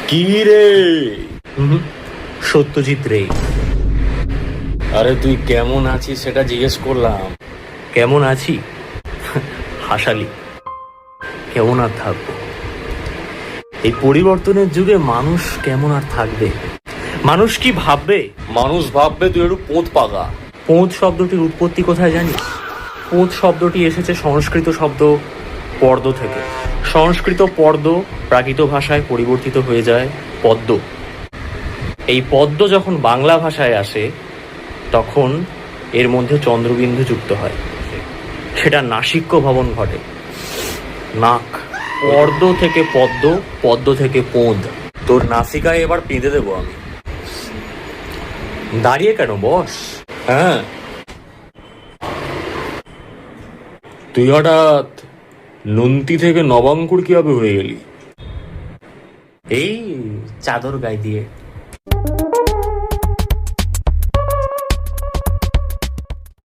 কি রে? সত্যজিৎ রে। আরে তুই কেমন আছিস সেটা জিজ্ঞেস করলাম। কেমন আছি? হাসালি। কেমন আর থাকবো? এই পরিবর্তনের যুগে মানুষ কেমন আর থাকবে? মানুষ কি ভাববে? মানুষ ভাববে তুই একটু পোঁত পাকা। পোঁত শব্দটির উৎপত্তি কোথায় জানিস? পোঁত শব্দটি এসেছে সংস্কৃত শব্দ পর্দ থেকে। সংস্কৃত পর্দ প্রাকৃত ভাষায় পরিবর্তিত হয়ে যায় পদ্ম। এই পদ্ম যখন বাংলা ভাষায় আসে তখন এর মধ্যে চন্দ্রবিন্দু যুক্ত হয়, সেটা নাসিক্য ভবন ঘটে। নাক। পর্দ থেকে পদ্ম, পদ্ম থেকে পোঁদ। তোর নাসিকায় এবার পেঁধে দেবো আমি। দাঁড়িয়ে কেন, বস। হ্যাঁ, তুই হঠাৎ নন্তি থেকে নবাঙ্কুর কিভাবে হয়ে গেলি? এই চাদর গায়ে দিয়ে